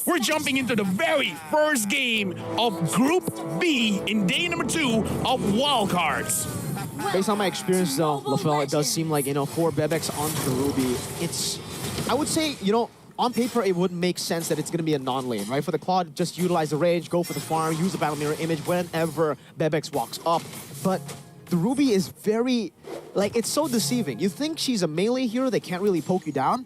we're jumping into the very first game of Group B in day number 2 of Wildcards. Based on my experience though, LaFell, it does seem like, for Bebex onto the Ruby, I would say, on paper, it would make sense that it's going to be a non-lane, right? For the Claude, just utilize the range, go for the farm, use the battle mirror image whenever Bebex walks up. But the Ruby is very, it's so deceiving. You think she's a melee hero that can't really poke you down,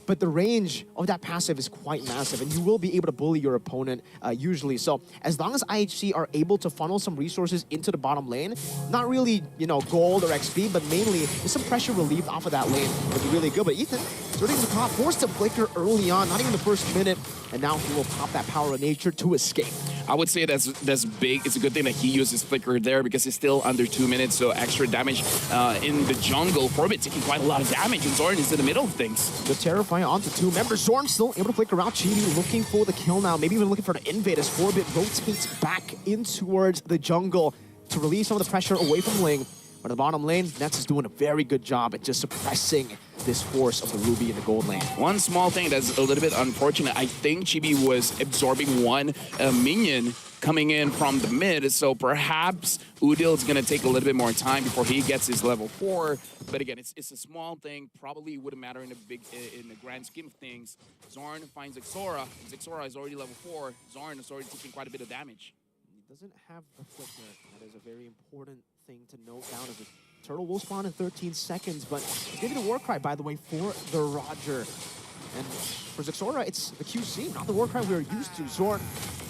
but the range of that passive is quite massive, and you will be able to bully your opponent usually. So as long as IHC are able to funnel some resources into the bottom lane, not really, gold or XP, but mainly with some pressure relieved off of that lane would be really good. But Ethan, starting the top, forced to flicker early on, not even the first minute, and now he will pop that power of nature to escape. I would say that's big. It's a good thing that he uses Flicker there because it's still under 2 minutes, so extra damage in the jungle. Forbit taking quite a lot of damage, and Zorn is in the middle of things. The Terrifying onto 2 members. Zorn still able to flicker out. Chibi looking for the kill now, maybe even looking for the invade as Forbit rotates back in towards the jungle to release some of the pressure away from Ling. But in the bottom lane, Nets is doing a very good job at just suppressing this force of the Ruby in the gold lane. One small thing that's a little bit unfortunate, I think Chibi was absorbing one minion coming in from the mid, so perhaps Udil is going to take a little bit more time before he gets his level 4. But again, it's a small thing, probably wouldn't matter in the grand scheme of things. Zorn finds Xora. Xora is already level 4. Zorn is already taking quite a bit of damage. He doesn't have the flicker. That is a very important thing to note down as a turtle will spawn in 13 seconds, but he's giving the war cry, by the way, for the Roger. And for Xora, it's the QC, not the war cry we're used to. Zorn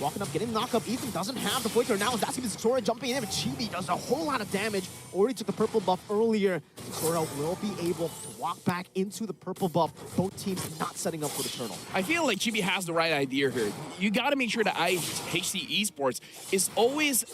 walking up, getting knocked up. Ethan doesn't have the flicker. Now that's going to be Xora jumping in, but Chibi does a whole lot of damage. Already took the purple buff earlier. Xora will be able to walk back into the purple buff. Both teams not setting up for the turtle. I feel like Chibi has the right idea here. You got to make sure that IHC Esports is always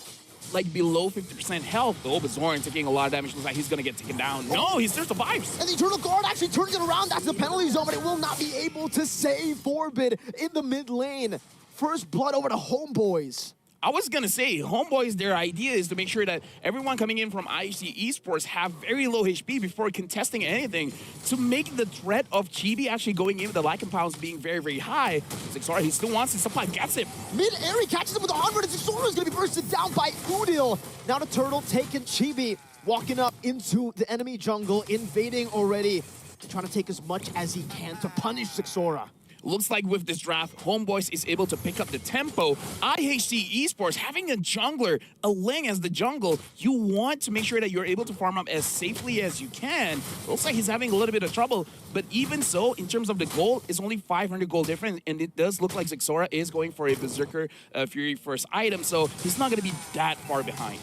below 50% health, though, but Zorn taking a lot of damage. Looks like he's going to get taken down. No, he still survives. And the Eternal Guard actually turns it around. That's the penalty zone, but it will not be able to save Forbid in the mid lane. First blood over to Homeboys. I was going to say, Homeboys, their idea is to make sure that everyone coming in from IHC Esports have very low HP before contesting anything to make the threat of Chibi actually going in with the Lycan Pounds being very, very high. Xora, he still wants his supply, gets it. Mid-air, he catches him with 100, and Xora is going to be bursted down by Udil. Now the turtle taking Chibi, walking up into the enemy jungle, invading already, trying to take as much as he can to punish Xora. Looks like with this draft, Homeboys is able to pick up the tempo. IHC Esports, having a jungler, a Ling as the jungle, you want to make sure that you're able to farm up as safely as you can. Looks like he's having a little bit of trouble, but even so, in terms of the gold, it's only 500 gold difference, and it does look like Xora is going for a Berserker Fury first item, so he's not going to be that far behind.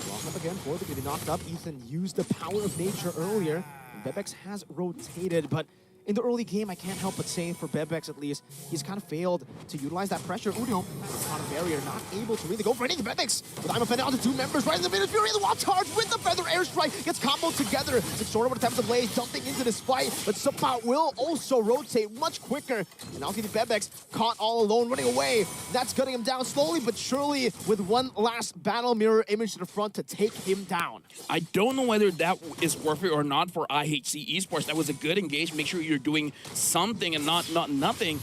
Walk up again, Forbid getting knocked up. Ethan used the power of nature earlier. Bebex has rotated, but in the early game, I can't help but say, for Bebex at least, he's kind of failed to utilize that pressure. Udil on a barrier, not able to really go for anything. Bebex with I'm offended on the 2 members right in the middle. Fury in the wall charge with the feather airstrike gets comboed together. Xora with attempts to blaze, jumping into this fight, but Suppot will also rotate much quicker. And now see the Bebex caught all alone, running away. That's cutting him down slowly but surely with one last battle mirror image to the front to take him down. I don't know whether that is worth it or not for IHC Esports. That was a good engage. Make sure you're doing something and not nothing.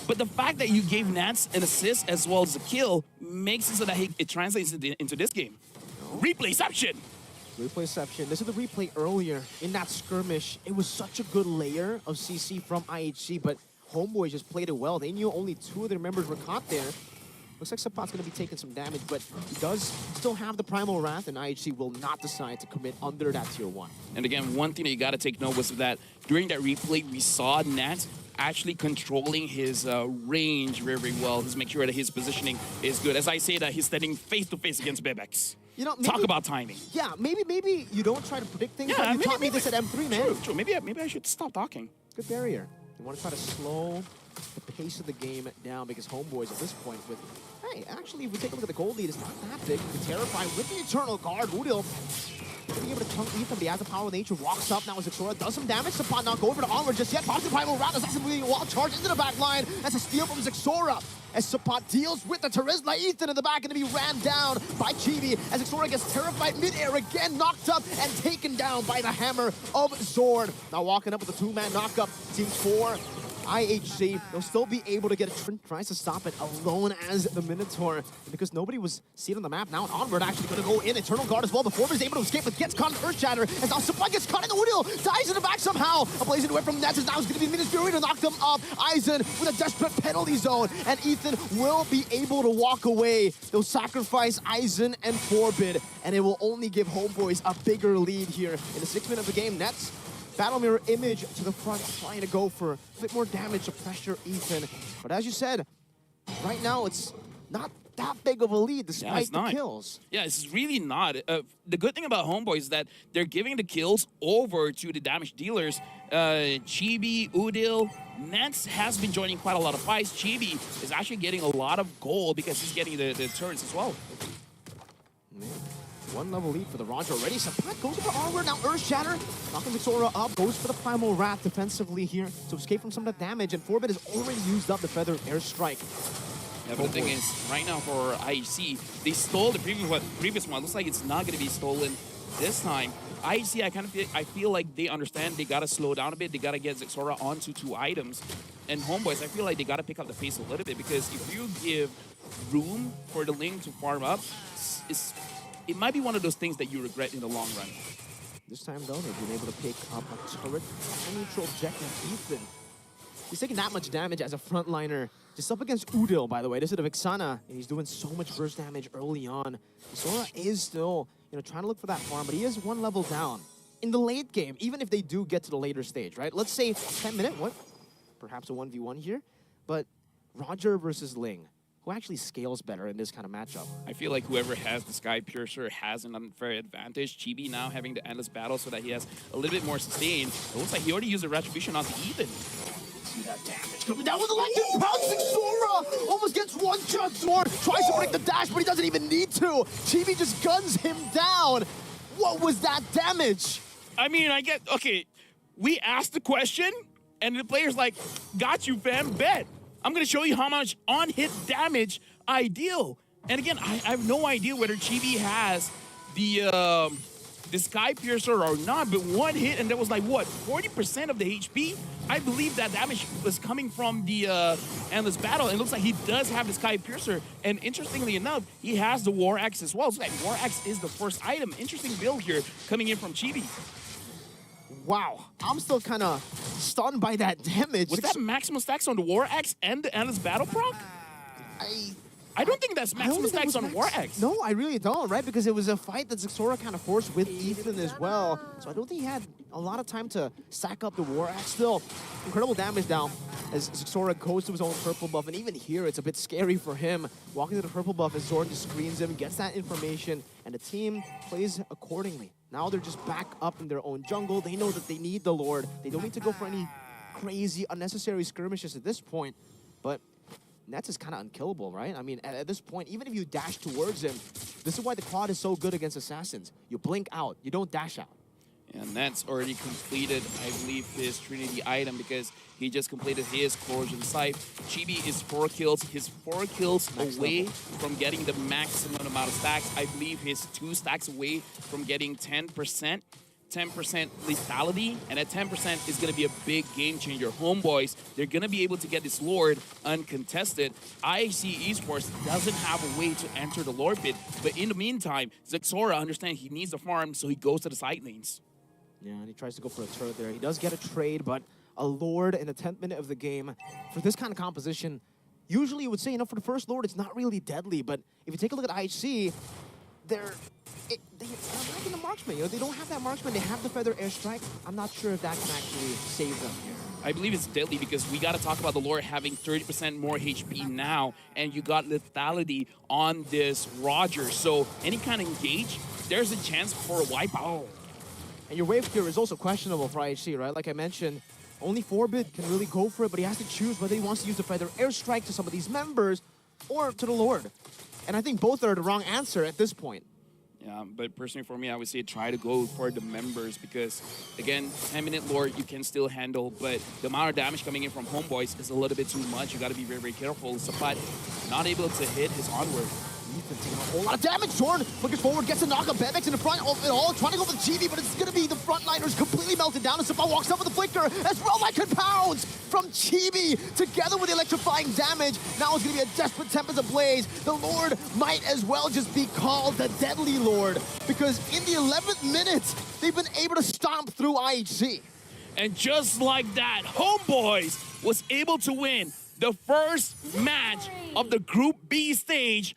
But the fact that you gave Nats an assist as well as a kill makes it so that it translates into this game. Replayception! Replayception. This is the replay earlier in that skirmish. It was such a good layer of CC from IHC, but Homeboy just played it well. They knew only 2 of their members were caught there. Looks like Suppot's going to be taking some damage, but he does still have the Primal Wrath, and IHC will not decide to commit under that tier 1. And again, one thing that you got to take note was that during that replay, we saw Nat actually controlling his range very, very well. Just make sure that his positioning is good. As I say that, he's standing face-to-face against Bebex. Maybe, talk about timing. Yeah, maybe you don't try to predict things. Yeah, you taught me this at M3, man. True. Maybe I should stop talking. Good barrier. You want to try to slow the pace of the game down because Homeboys at this point with, hey, actually, if we take a look at the gold lead, it's not that big. The Terrifying with the Eternal Guard. Udil being able to chunk Ethan, but he has the power of nature, walks up now as Xora does some damage. Suppot not go over to armor just yet. Pops the Primal Wrath, assassin wall charge into the back line. That's a steal from Xora. As Suppot deals with the Charisma, Ethan in the back going to be ran down by Chibi as Xora gets terrified mid-air again, knocked up and taken down by the hammer of Zord. Now walking up with a 2-man knockup. Team 4 IHC, they'll still be able to get a tries to stop it alone as the Minotaur. And because nobody was seen on the map, now Onward actually going to go in. Eternal Guard as well. Before he's able to escape, but gets caught in Earth Shatter. As now Supply gets caught in the wheel, dies in the back somehow. A blazing away from Nets is now going to be Minus Fury to knock them off. Aizen with a desperate penalty zone. And Ethan will be able to walk away. They'll sacrifice Aizen and Forbid. And it will only give Homeboys a bigger lead here. In the 6th minute of the game, Nets Battle Mirror Image to the front, trying to go for a bit more damage to pressure Ethan. But as you said, right now it's not that big of a lead despite the kills. Yeah, it's really not. The good thing about Homeboy is that they're giving the kills over to the damage dealers. Chibi, Udil, Nance has been joining quite a lot of fights. Chibi is actually getting a lot of gold because he's getting the turrets as well. Man. 1 level lead for the Roger already. Supply goes for Onward. Now Earth Shatter. Knocking Vixora up. Goes for the Primal Wrath defensively here to escape from some of the damage. And Forbid has already used up the Feather Airstrike. Yeah, but the thing is, right now for IHC, they stole the previous one. Looks like it's not going to be stolen this time. IHC, I feel like they understand they got to slow down a bit. They got to get Zixora onto 2 items. And Homeboys, I feel like they got to pick up the pace a little bit because if you give room for the Ling to farm up, it might be one of those things that you regret in the long run. This time, though, they've been able to pick up a turret. A neutral objective, Ethan. He's taking that much damage as a frontliner. Just up against Udil, by the way. This is a Vixana, and he's doing so much burst damage early on. Sora is still, trying to look for that farm, but he is 1 level down. In the late game, even if they do get to the later stage, right? Let's say 10-minute, perhaps a 1v1 here, but Roger versus Ling. Who actually scales better in this kind of matchup? I feel like whoever has the Sky Piercer has an unfair advantage. Chibi now having the endless battle so that he has a little bit more sustain. It looks like he already used the Retribution onto Ethan. See that damage coming down with the lightning bouncing Sora! Almost gets 1 shot more. Tries to break the dash, but he doesn't even need to. Chibi just guns him down. What was that damage? I mean, okay, we asked the question, and the player's like, got you, fam, bet. I'm going to show you how much on-hit damage I deal. And again, I have no idea whether Chibi has the Sky Piercer or not, but 1 hit and that was like, what, 40% of the HP? I believe that damage was coming from the Endless Battle, and it looks like he does have the Sky Piercer. And interestingly enough, he has the War Axe as well. So that War Axe is the first item. Interesting build here coming in from Chibi. Wow, I'm still kind of stunned by that damage. Was that maximum stacks on the War Axe and the Endless Battle proc? I don't think that's maximum stacks on War Axe. No, I really don't, right? Because it was a fight that Zixora kind of forced with Ethan as well. So I don't think he had a lot of time to stack up the War Axe. Still, incredible damage down as Zixora goes to his own purple buff. And even here, it's a bit scary for him. Walking to the purple buff as Zorn just screens him, gets that information, and the team plays accordingly. Now they're just back up in their own jungle. They know that they need the Lord. They don't need to go for any crazy, unnecessary skirmishes at this point. But Nets is kind of unkillable, right? I mean, at this point, even if you dash towards him, this is why the quad is so good against assassins. You blink out. You don't dash out. And Nets already completed, I believe, his Trinity item because he just completed his Corrosion Scythe. Chibi is 4 kills. His 4 kills away from getting the maximum amount of stacks. I believe he's 2 stacks away from getting 10%. 10% lethality, and at 10% is going to be a big game changer. Homeboys, they're going to be able to get this Lord uncontested. IHC Esports doesn't have a way to enter the Lord pit, but in the meantime, Zixora understands he needs the farm, so he goes to the side lanes. Yeah, and he tries to go for a turret there. He does get a trade, but a Lord in the 10th minute of the game, for this kind of composition, usually you would say, for the first Lord, it's not really deadly, but if you take a look at IHC, they're lacking the marksman. They don't have that marksman. They have the Feather Airstrike. I'm not sure if that can actually save them here. I believe it's deadly because we got to talk about the Lord having 30% more HP now, and you got lethality on this Roger. So any kind of engage, there's a chance for a wipeout. And your wave cure is also questionable for IHC, right? Like I mentioned, only Forbid can really go for it, but he has to choose whether he wants to use the Feather Airstrike to some of these members or to the Lord. And I think both are the wrong answer at this point. Yeah, but personally for me, I would say try to go for the members because, again, 10-minute Lord you can still handle, but the amount of damage coming in from Homeboys is a little bit too much. You got to be very, very careful. Supply not able to hit his Onward. Ethan taking a whole lot of damage. Jordan looking forward, gets a knock on Bebex in the front of it all, trying to go for the GB, but it's going to be the frontliners completely melted down. And Sapa walks up with the flicker as Rollback compounds from Chibi together with the electrifying damage. Now it's going to be a desperate Tempest ablaze. The Lord might as well just be called the Deadly Lord, because in the 11th minute, they've been able to stomp through IHC. And just like that, Homeboys was able to win the first match of the Group B stage